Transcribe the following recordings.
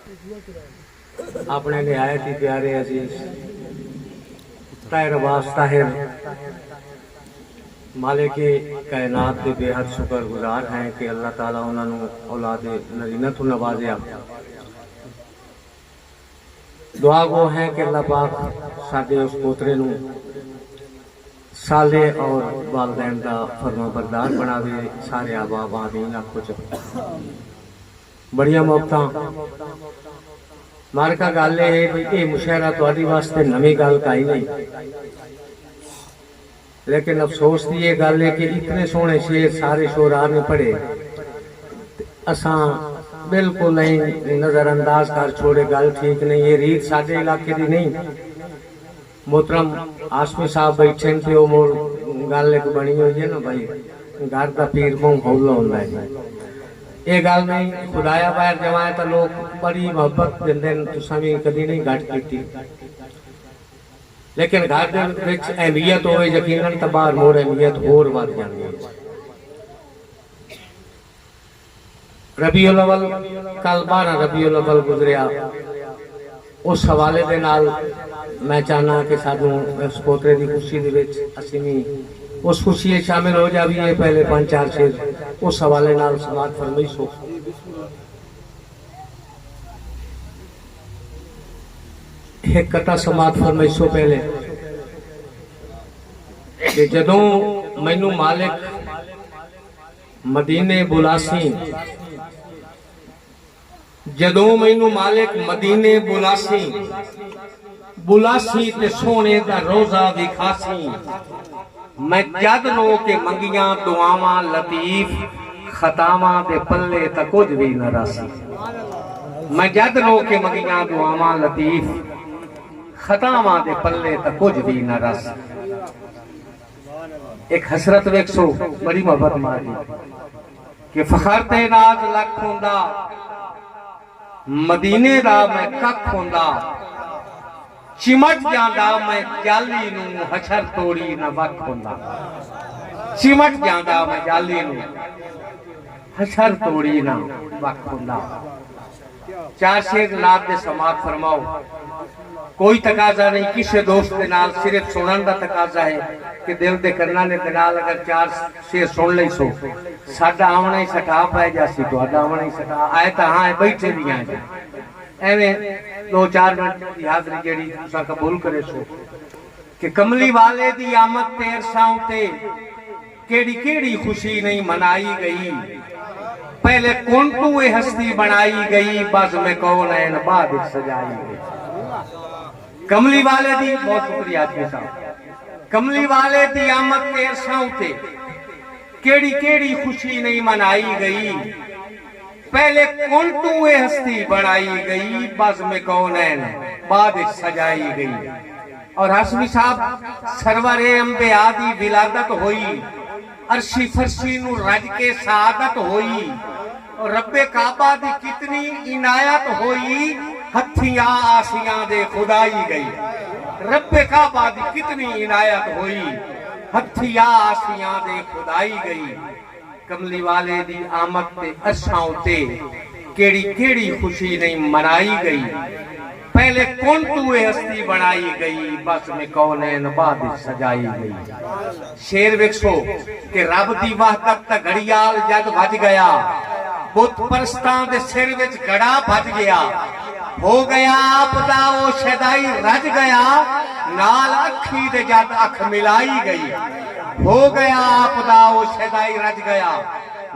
अपने निहायत ही प्यारे अजीज ताहिर अब्बास ताहिर मालिक कायनात के बेहद शुक्रगुजार हैं कि अल्लाह ताला उन्होंने औलाद नरीना तो नवाजिया। दुआ गो है कि अल्लाह पाक साडे उस पोतरे नूं साले और वालदैन का फरमा बरदार बनावे। सारे आबाब आमीन आखो च बड़िया मुहब्बतां मारका गल है भी ये मुशायरा तुहाडी वास्ते नवी गल काई नहीं, लेकिन अफसोस की ये गल है कि इतने सोहने शेर सारे शोरा ने पढ़े असा बिल्कुल नहीं नजरअंदाज कर छोड़े। गल ठीक नहीं, ये रीत साडे इलाके की नहीं। मोहतरम आसमी साहब बैठे थे वो मोर गल एक बनी हुई है ना भाई, घर का पीर मुंह हौला होता है। ये गल नहीं, खुदाया बाहर जमाए तो लोग बड़ी मोहब्बत देंदे, तुसां भी कदी नहीं घट की, लेकिन घर दे अहमियत हो यकीनन तो बाहर मोर अहमियत होर वध जाती है। रबीउल अव्वल कल 12 रबीउल अव्वल गुजरिया, उस हवाले दे नाल मैं चाहना कि सानू इस पोतरे की खुशी दे विच असीं भी उस खुशी में शामिल हो जाइए। पहले 5-4 शेर उस हवाले नाल समात फरमाइशो। एक कथा समात फरमाइशो पहले कि जदों मैनू मालिक मदीने बुलासी, जदों मैनू मालिक मदीने बुलासी ते सोने दा रोजा विखासी, मैं जद लो के मंगिया दुआवा लतीफ खतावा दे पल्ले त कुछ भी न रासी। मैं जद लो के मंगिया दुआवा लतीफ खतावा दे पल्ले त कुछ भी न रासी। एक हसरत वेखो बड़ी मोहब्बत मारी कि फखर ते नाज लख हुंदा मदीने दा मैं कख हुंदा, चिमट जांदा मैं जाली नूं हशर तोड़ी न वख हुंदा। चिमट जांदा मैं जाली नूं हशर तोड़ी न वख हुंदा। 4 शेर नात दे समात फरमाओ। कोई तकाजा नहीं किसी दोस्त के नाल, सिर्फ सुनन का तकाजा है कि दिल दे करना ने दे नाल अगर 4 शेर सुन लई सो साडा आमना ही सटा पै जासी, तुहाडा आमना ही सटा आए तो हाँ बैठे भी आए एवें 2-4 मिनट की हाजरी जेड़ी तुसां कबूल करे सो कि कमली वाले दी आमद ते अरसां ते केड़ी केड़ी खुशी नहीं मनाई गई। पहले कौन तू ये हस्ती बनाई गई, बस में कौन है न बाद सजाई गई। कमली वाले दी बहुत शुक्रिया आपके साहब। कमली वाले दी आमद ते अरसां ते केड़ी केड़ी खुशी नहीं मनाई गई। पहले कौन तू ये हस्ती बनाई गई, बस में कौन है बाद सजाई गई। और हाशमी साहब सरवर अंबिया दी विलादत हुई, अर्शी फरशी नू रज के सादत हुई, और रब्बे काबा दी कितनी इनायत हुई, हथिया आसियां दे खुदाई गई। रब्बे काबा दी कितनी इनायत हुई, हथिया आसियां दे खुदाई गई। कमली वाले दी आमद ते अरसां ते केड़ी केड़ी खुशी नहीं मनाई गई। पहले कौन तू ये हस्ती बनाई गई, बस में कौन है बाद सजाई गई। शेर वेखो कि रब दी वहदत ता घड़ियाल जग भज गया, बुत परस्तां दे सिर विच गड़ा भज गया। हो गया आपदा वो शदाई रज गया, नाल अखी दे जद अख मिलाई गई। हो गया आपदा वो शदाई रज गया,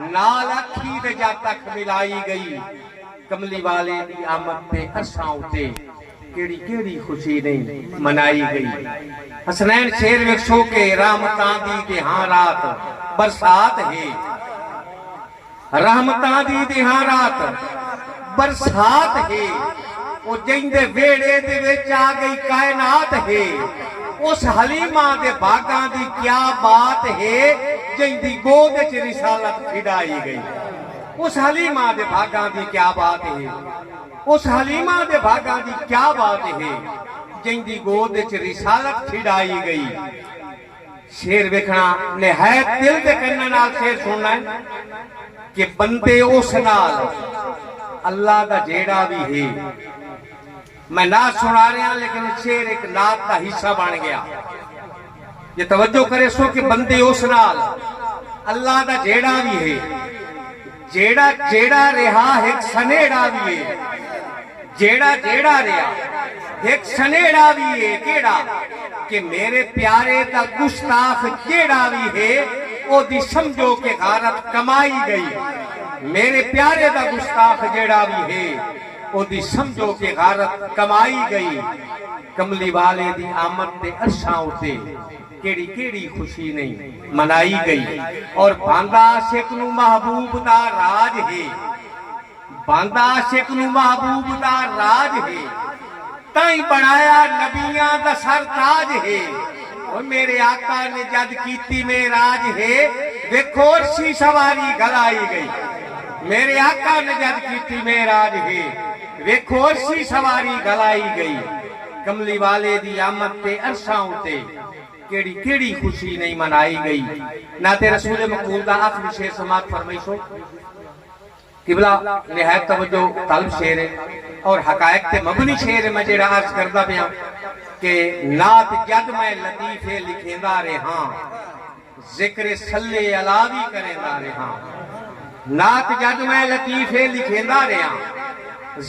नाल अखी दे जद अख मिलाई गई। कमली वाले दी आमद ते अरसां ते केड़ी केड़ी खुशी नहीं मनाई गई। हसनैन शेर वेखो के रहमतां दी ते हां रात बरसात है, रहमतां दी ते हां रात बरसात है। वो जिंदे वेड़े दे विच आ गई कायनात है, उस हलीमा दे बागां दी क्या बात है, जिंदी गोद च रिसालत खिडाई गई। उस हलीमा दे बागां दी क्या बात है, उस हलीमा दे बागां दी क्या बात है, जिंदी गोद च रिसालत खिडाई गई। शेर वेखना निहायत दिल दे कन्नां नाल शेर सुनना है कि बंदे उस नाल अल्लाह का जेड़ा भी है, मैं नात सुना रहा लेकिन शेर एक नात का हिस्सा बन गया। ये तवज्जो करे सो कि बंदे उस नाल अल्लाह का जेड़ा भी है, जेड़ा जेड़ा रहा एक सनेड़ा भी है, जेड़ा जेड़ा रहा एक सनेड़ा भी है। केड़ा कि मेरे प्यारे दा गुस्ताख जेड़ा भी है ओदी समझो के गारत कमाई गई। मेरे प्यारे दा गुस्ताख जेड़ा भी है ओदी समझो के गारत कमाई गई। कमली वाले दी आमद ते अरशां उते केड़ी केड़ी खुशी नहीं मनाई गई। और बांदा आशिक नू महबूब दा राज है, बांदा आशिक नू महबूब दा राज है, ताई बनाया नबियां दा सरताज है। और मेरे आका ने जद कीती मेराज है, देखो अर्शी सवारी गलाई गई। मेरे आका ने जद कीती मेराज है, देखो अर्शी सवारी गलाई गई। कमली वाले दी आमद ते अरशां उते केड़ी केड़ी खुशी नहीं मनाई गई। ना ते रसूल मकबूल दा आखिरी शेर समात फरमाइशो। किबला निहायत तवज्जो तलब शेर है और हकायक ते मबनी शेर है। मैं जेड़ा अर्ज करदा पिया कि नात जद मैं लतीफे लिखेंदा रहा, जिक्र सल्ले अला भी करेंदा रहा। नात जद मैं लतीफे लिखेंदा रहा,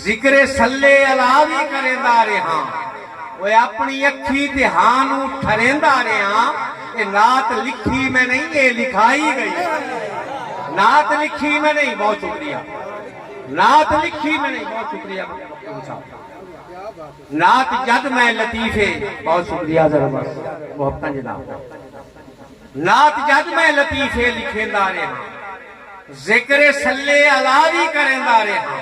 जिक्र सल्ले अला भी करेंदा रहा। वो अपनी अखी ते हां नू ठरेंदा रहा। ये नात लिखी मैं नहीं, ये लिखाई गई। नात लिखी में नहीं, बहुत शुक्रिया। नात लिखी में नहीं, बहुत शुक्रिया। नात जद मैं लतीफे, बहुत शुक्रिया जरा बस बहुत जनाब। नात जद मैं लतीफे लिखेंदा रहा, जिक्र सल्ले अला भी करेंदा रहा।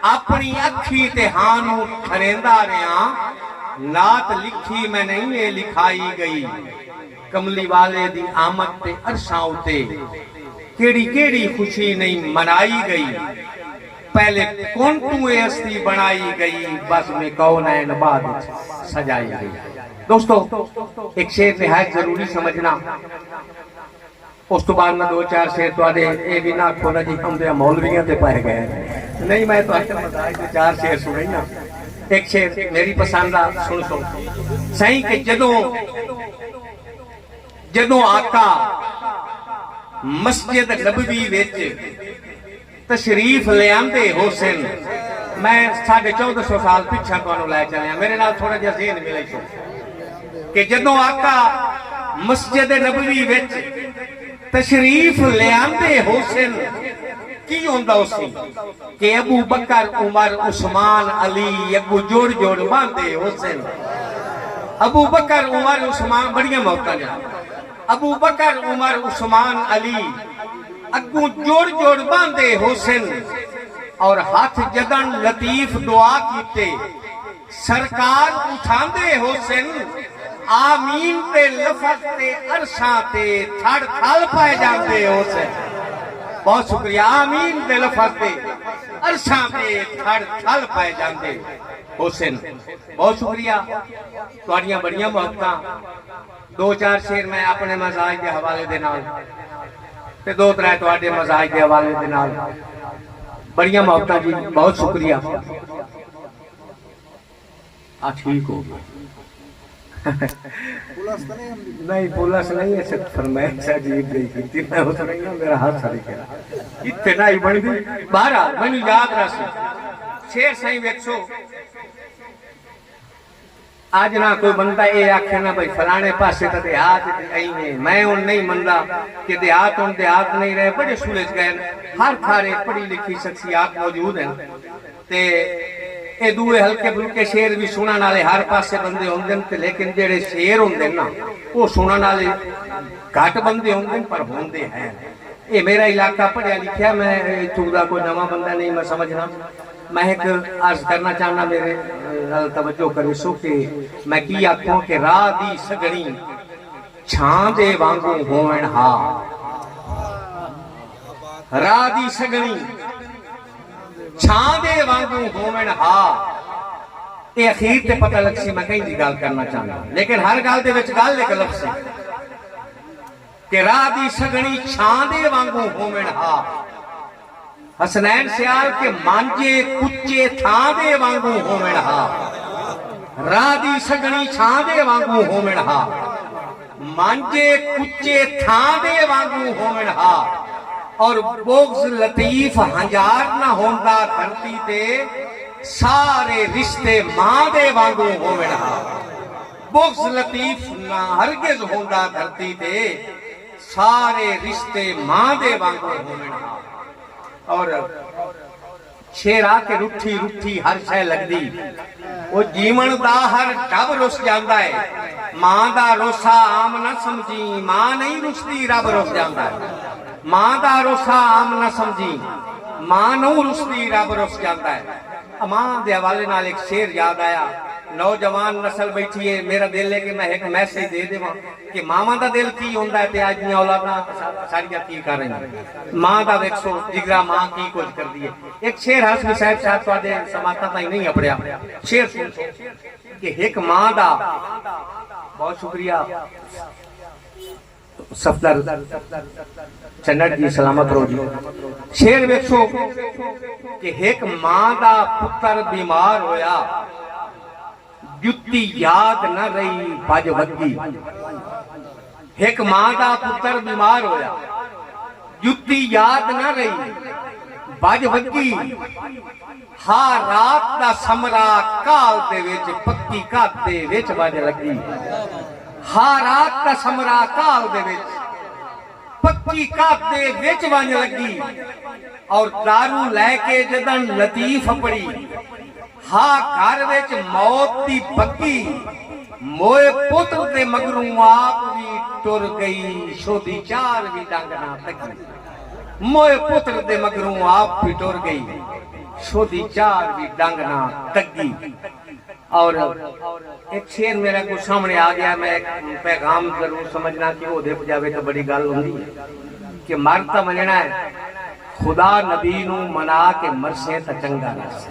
अपनी अखी ते हां नू ठरेंदा रहा। नात लिखी मैं नहीं, ये लिखाई गई। कमली वाले दी आमद ते अरशां उते केड़ी केड़ी खुशी नहीं मनाई गई। पहले कौन तू हस्ती बनाई गई, बस में कौन है बाद सजाई गई। दोस्तों एक शेर निहायत जरूरी समझना, उस तो बाद मैं दो चार शेर तुहाडे ये भी ना आखो ना जी हम तो मौलवियां ते पाए गए नहीं। मैं तुहाडे मजाक दे चार शेर सुनाई ना। एक शेर मेरी पसंद आ, सुन सुन सही कि जदों आका मस्जिद नबवी विच तशरीफ ले आंदे हुसैन। मैं 1450 साल पिछा तुहानू लै चलिया, मेरे नाल थोड़ा जिहा ज़हन मिले कि जदों आका मस्जिद नबवी विच तशरीफ ले आंदे हुसैन की होंदा उसी कि अबू बकर उमर उस्मान अली अगू जोड़ जोड़ बांधे हुसैन। अबू बकर उमर उस्मान बड़ियां मौतां ने। अबू बकर उमर उस्मान अली अगू जोड़ जोड़ बांधे हुसैन। और हाथ जदन लतीफ दुआ कीते सरकार उठांदे हुसैन। आमीन ते लफज ते अरशां ते थड़ थल पाए जांदे हुसैन। बहुत शुक्रिया। आमीन दे लफज ते अरशां ते थड़ थल पाए जांदे हुसैन। बहुत शुक्रिया। तुहाड़ियां बड़ियां मोहब्बतां। दो चार शेर मैं अपने मजाज के हवाले दे नाल ते दो त्रै तुहाडे मजाज के हवाले दे नाल। बड़ियां मोहब्बतां जी, बहुत शुक्रिया। ठीक हो नहीं पुलिस नहीं है, फरमाइश अजीब नहीं की मैं उस नहीं मेरा हाथ सारी करा इतना ही बन गई। बहरहाल मैनू याद रख शेर सही वेखो। आज ना कोई बंदा ये आखे ना भाई फलाने पासे तो देहात है, मैं हूं नहीं मनता कि देहात हूं देहात नहीं रहे। बड़े सूरज गए हर थारे पढ़ी लिखी शख्सियात मौजूद हैं ते ये दूए हल्के फुल्के शेर भी सुनने वाले हर पासे बंदे होंगे ते लेकिन जेड़े शेर होंगे ना वो सुनने वाले घट बंदे होंगे पर होंगे हैं। ये मेरा इलाका पढ़िया लिखा, मैं इत्थों का कोई नवा बंदा नहीं मैं समझना। मैं एक अर्ज करना चाहना, मेरे तवज्जो करे सो कि मैं की आखूं कि राह दी सगणी छां दे वांगू होवन हा। राह दी सगणी छां दे वांगू होवन हा। ये अखीर ते पता लग सी मैं कहीं दी गल करना चाहना, लेकिन हर गल दे विच गल एक लफ्ज़ है कि राह दी सगणी छां दे वांगू होवन हा। हसनैन सियाल के मांजे कुच्चे थां दे वांगू होवण हा, राह दी सगणी छां दे वांगू होवण हा, मांजे कुच्चे थां दे वांगू होवण हा, और बोग्स लतीफ हंजार न होंदा धरती ते, सारे रिश्ते मां दे वांगू होवण हा। बोग्स लतीफ ना हरगिज होंदा धरती ते, सारे रिश्ते मां दे वांगू होवण हा। और शेर आके रुठी रुठी हर शह लगदी, वो जीवन दा हर डब रुस जांदा है, मां दा रोसा आम न समझी, मां नहीं रुसदी रब रुस जांदा है, मां दा रोसा आम न समझी, मां नू रुसदी रब रुस जांदा है। मां दे हवाले नाल एक शेर याद आया, नौजवान नस्ल बैठी है, मेरा दिल है कि मैं एक मैसेज दे देवां कि मावां दा दिल की होंदा है ते अज दी औलादां सारियां की कर रही, मां दा वेखो जिगरा मां की कुछ करदी है। एक शेर हाशमी साहब साहब तुहाडे समाता ताईं नहीं अपड़िया, शेर सुन कि एक मां दा, बहुत शुक्रिया सफदर चन्नड़ जी, सलामत रहो जी। शेर वेखो कि एक मां दा पुत्र बीमार होया, जुत्ती याद न रही भज वगी। एक मां दा पुत्र बीमार होया, जुत्ती याद न रही भज वगी, हा रात दा समरा काल दे विच पक्की घात दे विच वज लगी, हा रात दा समरा काल दे विच पक्की घात दे विच वज लगी, और दारू लैके जदन लतीफ पड़ी, हा घर विच मौत दी बग्गी, मोए पुत्र दे मगरों आप भी टुर गई, शोदी चार भी डंग ना तकी। मोए पुत्र दे मगरों आप भी टुर गई, शोदी चार भी डंग ना तकी। और एक शेर मेरा को सामने आ गया, मैं एक पैगाम जरूर समझना कि वो देख जावे तो बड़ी गल होंदी है कि मर तो मनना है, खुदा नबी नू मना के मरसे तो चंगा रस।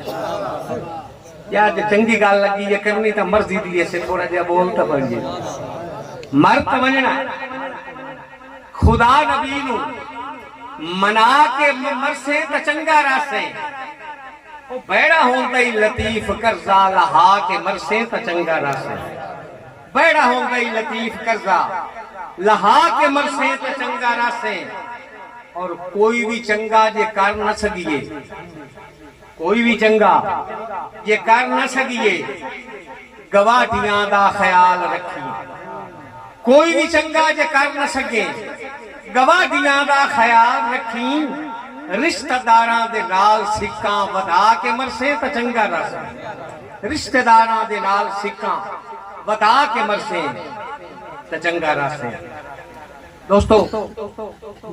या जो चंगी गल लगी है करनी तो मर्जी दी से थोड़ा जिहा बोल तो बन जाए। मर तो मनना है, खुदा नबी नू मना के मरसे तो चंगा रस है, वो बैड़ा होंदा ही लतीफ कर्जा लहा के मरसे तो चंगा रस है, बैड़ा होंदा ही लतीफ कर्जा लहा के मरसे तो चंगा रस है। और कोई भी चंगा जे कर न सकिए, कोई भी चंगा जे कर न सकिए, गवाटियां दा ख्याल रखिए। कोई भी चंगा जे कर न सके, गवाटियां दा ख्याल रखी। रिश्तेदारां दे नाल सिक्कां वधा के मरसे तो चंगा रस, रिश्तेदारां दे नाल सिक्कां वधा के मरसे तो चंगा रस है। दोस्तों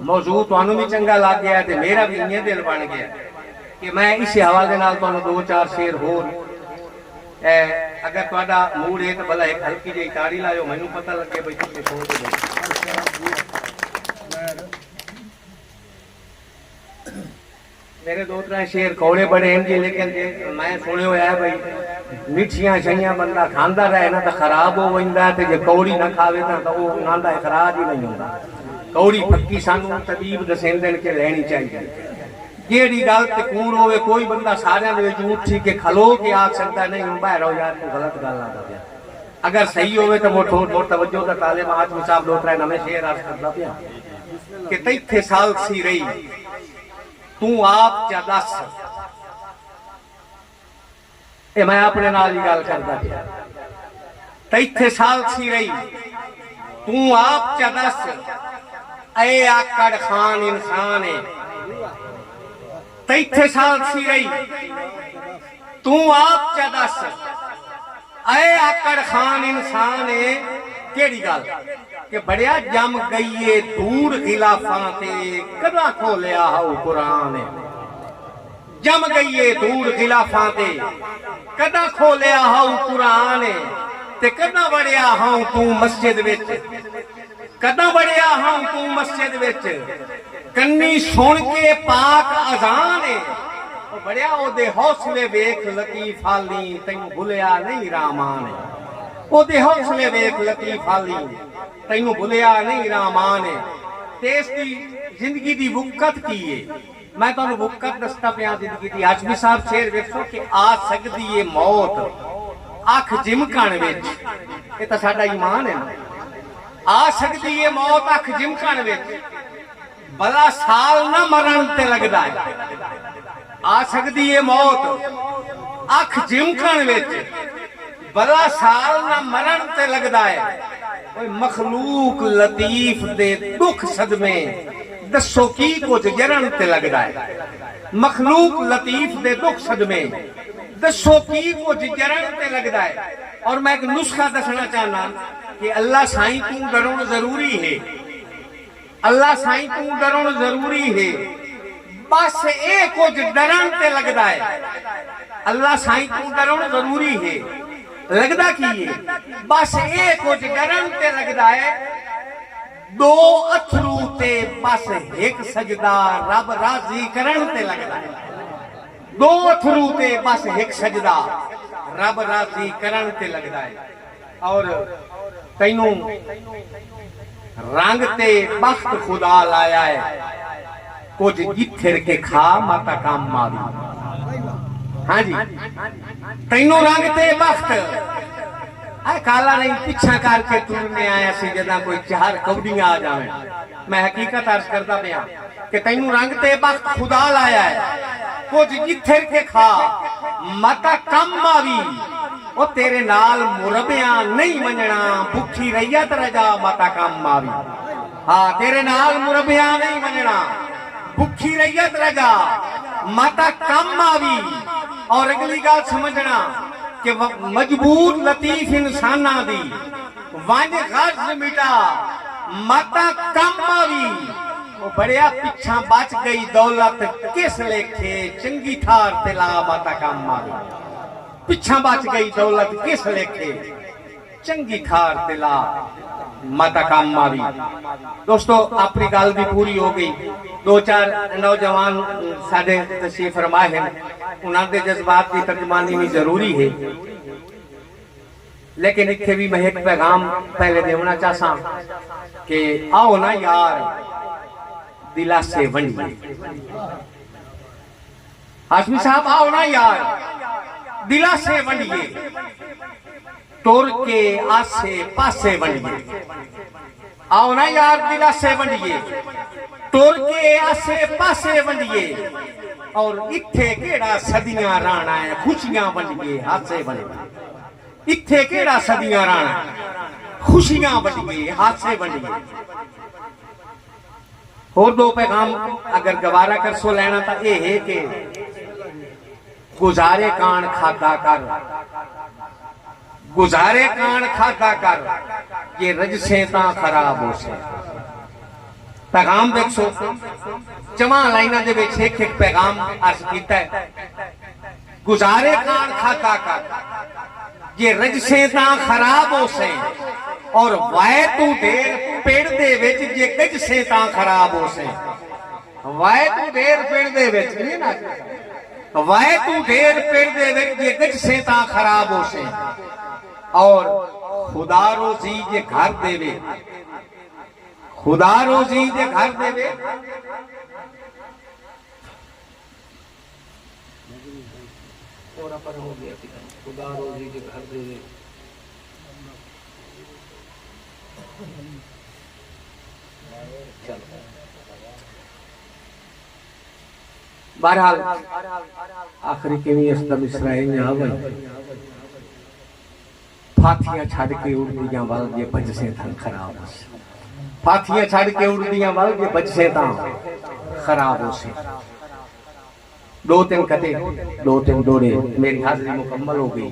मौजूद तुहानू भी चंगा लग गया ते मेरा भी इन्ने दिल बन गया कि मैं इस हवाले नाल तुहानू दो चार शेर होर, अगर तुहाडा मूड है तो भला एक हल्की जी ताड़ी लाओ, मैनू पता लगे भाई तुसीं सोच रहे। मेरे दो त्रै शेर कौड़े बड़े हैं जी, लेकिन मैं सुने हुआ है भाई मिठियां शइयां बंदा खांदा रहे ना तो खराब हो वंदा है, जे कौड़ी ना खावे तो वो नांदा खराब ही नहीं होता। कौड़ी पक्की सानू तबीब दसेंदे के लेनी चाहिए। जेड़ी गल ते कूड़ होवे, कोई बंदा सारियां दे विच उठी के खलो के आ सकदा नहीं, हुण बाहर हो यार तू गलत गल आंदा पिया। अगर सही होवे तो मोर तवज्जो दा तालिब आजमी साहब दो त्रै नवे शेर अर्ज करदा पिया कि 33 साल सी रही तू आप चा दस, ए मैं अपने नाल ही गल करदा पिया। 33 साल सी रही तू आप चा दस, ए आकड़ खान इंसान है। 33 साल सी रही तू आप चा दस, ए आकड़ खान इंसान है। केड़ी गल कि बड़िया जम गईए दूर खिलाफां ते, कदा खोलिया हाउ कुरान है। जम गईए दूर खिलाफां ते, कदा खोलिया हाउ कुरान है। ते कदा वड़िया हाउ तू मस्जिद विच, कदा वड़िया हाउ तू मस्जिद विच, कन्नी सुन के पाक अजान है। बड़िया ओदे हौसले वेख लतीफ हाली, तैनू भुलिया नहीं रामान है। ओदे हौसले वेख लतीफ हाली, तैनू भुलिया नहीं रामान है। ते इसकी जिंदगी दी वुकत की है, मैं तुहानू बुकर दसदा पिया जिंदगी दी। हाशमी साहब शेर वेखो कि आ सकदी है मौत अख जिमकण विच, ये तां साडा ईमान है ना। आ सकदी है मौत अख जिमकण विच, भला साल ना मरण ते लगदा है। आ सकदी है मौत अख जिमकण विच, भला साल ना मरण ते लगदा है। मखलूक लतीफ दे दुख सदमे दसो की कुछ जरण ते लगदा है। मखलूक लतीफ दे दुख सदमे दसो की कुछ जरण ते लगदा है। और मैं एक नुस्खा दसना चाहना कि अल्लाह साईं तू डरोण जरूरी है, अल्लाह साईं तू डरोण जरूरी है, बस ए कुछ डरण ते लगदा है। अल्लाह साईं तू डरोण जरूरी है, लगदा की है बस ए कुछ डरण ते लगदा है। दो अथरू ते बस एक सजदा रब राजी करण ते लगदा है। दो अथरू ते बस एक सजदा रब राजी करण ते लगदा है। और तैनू रंग ते बख्त खुदा लाया है, कुछ जिथिर के खा माता काम मारी। हाँ जी, तैनू रंग ते बख्त काला नहीं पिछा करके तुरने आया सी जदा कोई चार कौड़ियां आ जावे। मैं हकीकत अर्ज करता पिया कि तैनू रंग ते बख्त खुदा लाया है, कुछ जिथिर के खा माता कम आवी। ओ तेरे नाल मुरबिया नहीं मनना, भुखी रैयत रजा माता कम आवी। हाँ, तेरे नाल मुरबिया नहीं मनना, भुखी रैयत रजा माता कम आवी। और अगली गल समझना कि मजबूत लतीफ इंसाना दी वंज गर्ज मिटा माता कम आवी। वो बड़िया पिछा बच गई दौलत किस लेखे, चंगी थार ते ला माता कम आवी। पिछा बच गई दौलत किस लेखे, चंगी थार ते ला माता कम आवी। दोस्तों अपनी गल भी पूरी हो गई। दो चार नौजवान साडे तशरीफ फरमा है, उन्होंने जज्बात की तर्जमानी भी जरूरी है, लेकिन इत्थे भी मैं एक पैगाम पहले देना चाहता कि आओ ना यार दिलासे वंडिए। हाशमी साहब आओ ना यार दिलासे वंडिए, टुर के आसे पासे वंडिए। आओ ना यार दिलासे वंडिए, टुर के आसे पासे वंडिए। और इत्थे केड़ा सदियां राणा है, खुशियां वंडिए हासे वंडिए। इत्थे केड़ा सदियां राणा, खुशियां वंडिए हासे वंडिए। और दो पैगाम अगर गवारा कर सो लेना तो यह है कि गुजारे कान खादा कर, गुजारे कान खादा कर, ये रजसे ता खराब हो से। पैगाम देखो चवा लाइना दे विच एक एक पैगाम अर्ज कीता है। गुजारे कान खाता कर, ये रजसे ता खराब हो से। और वाय तू ढेर पेड़ दे विच जे गजसे ता खराब हो से। वाय तू ढेर पेड़ दे विच नहीं ना, वाय तू ढेर पेड़ दे विच जे गजसे ता खराब हो से। और खुदा रोजी जे घर देवे, खुदा रोजी जे घर देवे, खुदा रोजी जे घर देवे। बहरहाल आखिरी के इसराइल फाथियां छड़ के उड़दियां वल जे बजसे था खराब हो से। फाथियां छड़ के उड़दियां वल जे बजसे था खराब हो से। दो तीन कते, दो तीन डोरे, मेरी हाजिरी मुकम्मल हो गई।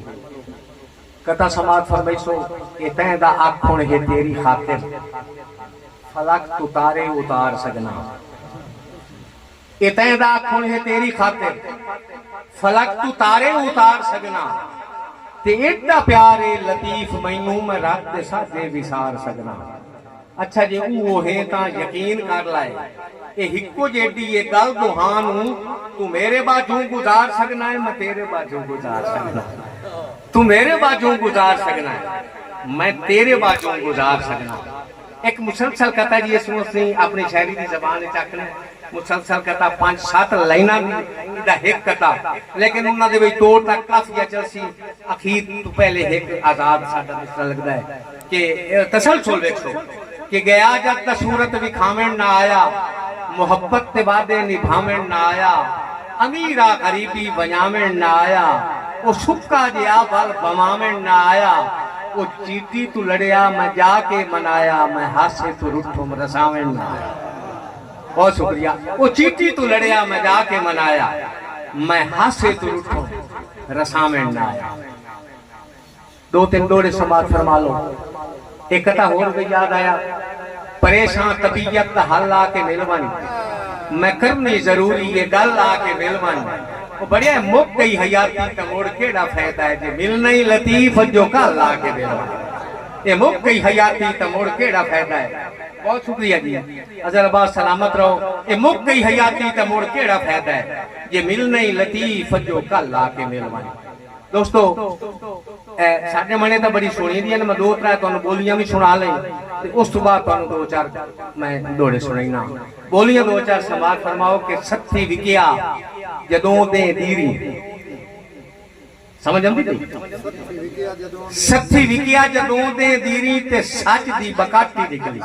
कथा समाज फरमाइसो कि तैदा आखुण है तेरी खातिर, फलक तुतारे उतार सकना। तैदा आखुण है तेरी खातिर, फलक तुतारे उतार सकना। ते एडा प्यारे लतीफ मैनू मैं रात दे साजे विसार सकना। अच्छा जे वो है ता यकीन कर लाए, ये हिक्को जेडी ये गल दुहानू तू मेरे बाजू गुजार सकना है, मैं तेरे बाजू गुजार सकना। तू मेरे बाजू गुजार सकना है, मैं तेरे बाजू गुजार सकना। एक मुसलसल कथा जी इसमें अपनी शायरी की जबान चकने मुसलसल कथा 5-7 लाइना दा एक कथा लेकिन उन्हां दे विच दो तक काफिया चलसी अखीर तो पहले एक आजाद साडा मिसरा लगदा है कि तसलसल देखो कि गया जब तक सूरत विखावें ना आया मोहब्बत ते वादे निभावें ना आया अमीरा गरीबी बजावें ना आया वो सुक्का जिया फल बमावें ना आया वो चीटी तू लड़िया मैं जाके मनाया मैं हासे तू रुठो रसावें ना आया। बहुत शुक्रिया। वो चीटी तू लड़िया मैं जाके मनाया मैं हासे तू रुठो रसावें ना आया। 2-3 दोड़े समाज फरमा लो। एक कथा होर भी याद आया परेशान तबीयत हल आके मिलवानी मैं करनी जरूरी ये गल आके मिलवानी वो बढ़िया मुक गई हयाती तमोड़ केड़ा फायदा है जे मिलना ही लतीफ जो कल आके मिलवानी ये मुक गई हयाती तमोड़ केड़ा फायदा है। बहुत शुक्रिया जी अजरबाद सलामत रहो। ये मुक गई हयाती तमोड़ केड़ा फायदा है ये मिलना ही लतीफ जो कल आके मिलवानी। दोस्तों साढ़े मने तो बड़ी सुनी दी मैं 2-3 तुहानू बोलियां भी सुना ली उस तो बाद तुहानू 2-4 मैं दोड़े सुनाईना बोलियां 2-4 समाज फरमाओ कि सत्थी विकिया जदों दे दीरी समझ आंदी सत्थी विकिया जदों दे दीरी ते सच दी बकाटी निकली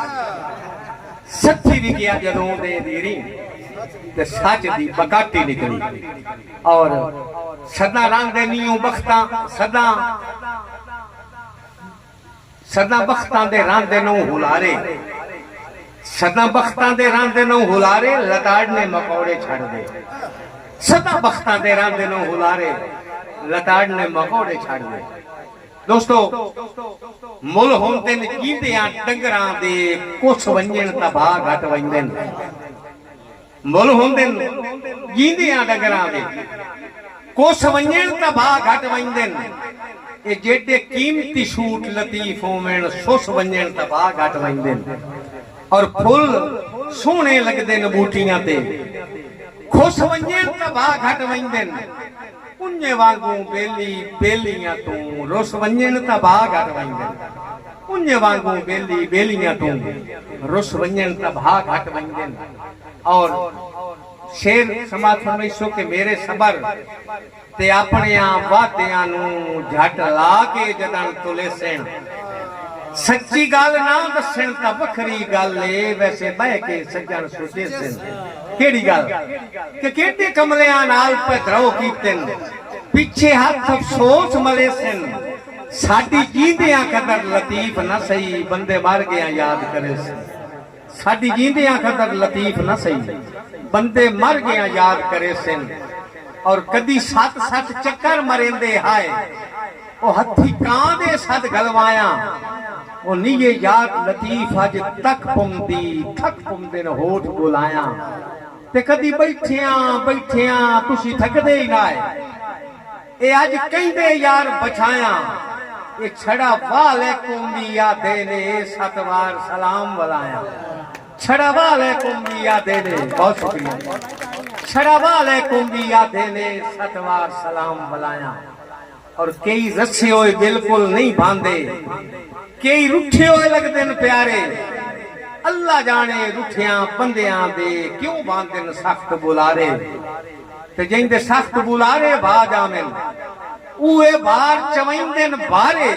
सत्थी विकिया जदों दे दीरी ते सच दी बकाटी निकली और सदा रंग दे नीओ बख्ता सदा सदा बख्तां दे रंग दे नौ हुलारे सदा बख्तां दे रंग दे नौ हुलारे लताड़ने मकौड़े छड़ दे सदा बख्तां दे रंग दे नौ हुलारे लताड़ने मकौड़े छड़ दे। दोस्तों मुल होंदे ने जींदियां डंगरां दे कुछ वंजण ता भाग घट वंजदे ने मुल होंदे ने जींदियां डंगरां दे कुछ वंजण ता भाग घट वंजदे ने ये जेडे कीमती सूट लतीफ होवेन सुस वंजण ता भाग घट वंजदे ने और फुल सोहणे लगदे ने बूटियां ते खुश वंजण ता भाग घट वंजदे ने उन्ने वांगू बेली बेलियां तू रुस वंजण ता भाग घट वंजदे ने उन्ने वांगू बेली बेलियां तू रुस वंजण ता भाग घट वंजदे ने। और शेर समाज फरमाइशो के मेरे सबर ते अपने वादियां नू झट ला के जदन तुले सेन सच्ची गल ना दसन ता बखरी गल ए वैसे बह के सज्जन सोचे सन केड़ी गल कि केडे कमलियां नाल पधरो कीते पीछे हाथ अफसोस मले सन साडी जींदियां कदर लतीफ न सही बंदे मर गया याद करे सन साडी जींदियां कदर लतीफ न सही बंदे मर गया याद करे सन और कदी 7-7 चक्कर मरेंदे हाय ओ हथी कां दे सद गलवाया ओ नीये याद लतीफ अज तक पुमदी थक पुमदे न होठ बुलाया ते कदी बैठिया तुसी थकदे ही ना ए अज कहंदे यार बछाया ये छड़ा वालेकुम दी यादे ने 7 बार सलाम बुलाया छड़ा वालेकुम दी यादे ने बहुत शुक्रिया छड़ा वालेकुम दी यादे ने 7 बार सलाम बुलाया। और कई रस्से होए बिल्कुल नहीं बांधे कई रुठे होए लगदे न प्यारे अल्लाह जाने रुठियां बंदियां दे क्यों बांधे न सख्त बुलारे ते जिंदे सख्त बुलारे भा जावेन उए बार चवैंदे न बारे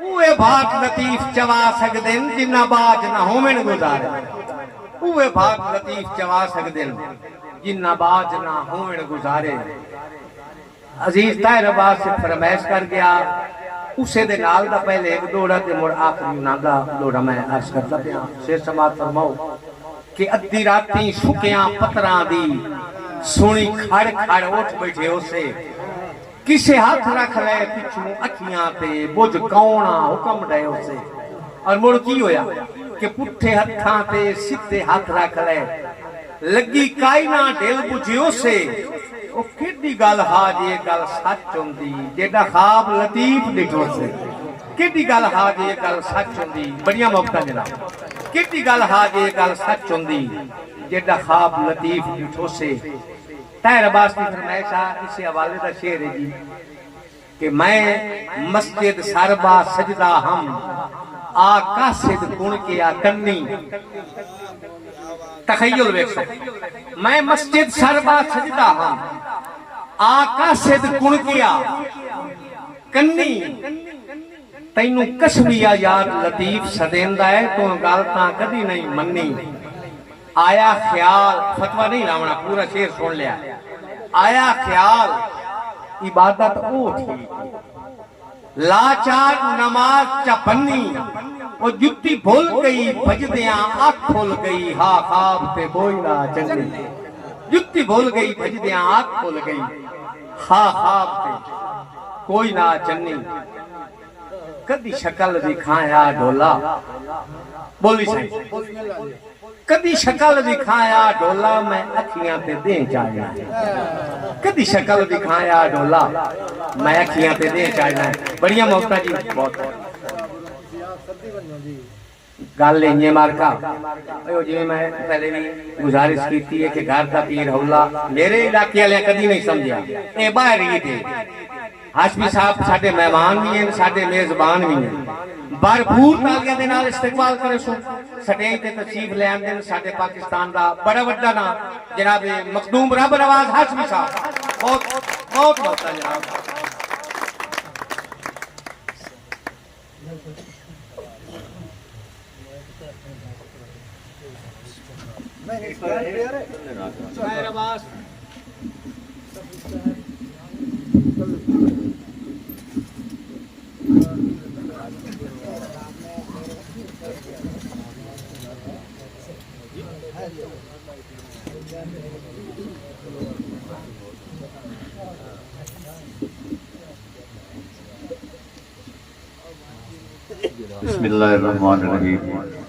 उए बात लतीफ चवा सकदे न जिन्ना बाज ना होवेन गुजारे उए बात लतीफ चवा सकदे न जिन्ना बाज ना होवेन गुजारे। अजीज ताहिर अब्बास से फरमाइश कर गया उसे दे नाल दा पहले एक दोड़ा ते मुड़ आखिरी नादा दोड़ा मैं अर्ज करता पिया शेर समाज फरमाओ कि अद्धी राती सुकियां पत्थरां दी सुनी खड़ खड़ उठ बैठे उसे किसे हाथ रख ले पिछू अखियां ते बुझ कौना हुक्म दे उसे और मुड़ की होया कि पुठे हत्थां ते सीधे हाथ रख ले लगी काई ना ढिल बुझे उसे ओ किड्डी गल हा जे गल सच हुंदी जेड़ा ख्वाब लतीफ दिखो से किड्डी गल हा जे गल सच हुंदी बड़ियां मौका जनाब किड्डी गल हा जे गल सच हुंदी जेड़ा ख्वाब लतीफ दिखो से। ताहिर अब्बास की फरमाइश आ इस हवाले का शेर है जी कि मैं मस्जिद सरबा सजदा हम आ कासिद कुण के आ कन्नी तखय्युल वेखो मैं मस्जिद सरबा सजदा हां आका सिद कुण किया कन्नी तैनू कशमिया यार लतीफ सदेंदा है तू गल तां कदी नहीं मन्नी आया ख्याल फतवा नहीं लावना पूरा शेर सुन लिया आया ख्याल इबादत ओ थी लाचार नमाज चपन्नी वो जुत्ती भूल गई भजदियां आँख खोल गई हा खाब ते बोईना चंगी जुत्ती भूल गई भजदियां आँख खोल गई हा खाब ते कोई ना चन्नी कदी शक्ल दिखाया ढोला बोली सही कदी शक्ल दिखाया ढोला मैं अखियां ते दे चाहना कदी शक्ल दिखाया ढोला मैं अखियां ते दे चाहना बढ़िया मौका जी बहुत गल इंजे मारका जिवें मैं पहले भी गुजारिश की है कि घर का पीर हौला मेरे इलाके वाले कदी नहीं समझा ये बाहर ही थे हाशमी साहब साडे मेहमान भी हैं साडे मेजबान भी हैं भरपूर तालियां दे नाल इस्तकबाल करे सो स्टेज ते तशरीफ ले आंदे ने साडे पाकिस्तान दा बड़ा वड्डा नाम जनाब मखदूम रब नवाज हाशमी साहब बहुत बहुत बहुत जनाब बिस्मिल्लाहिर्रहमानिर्रहीम।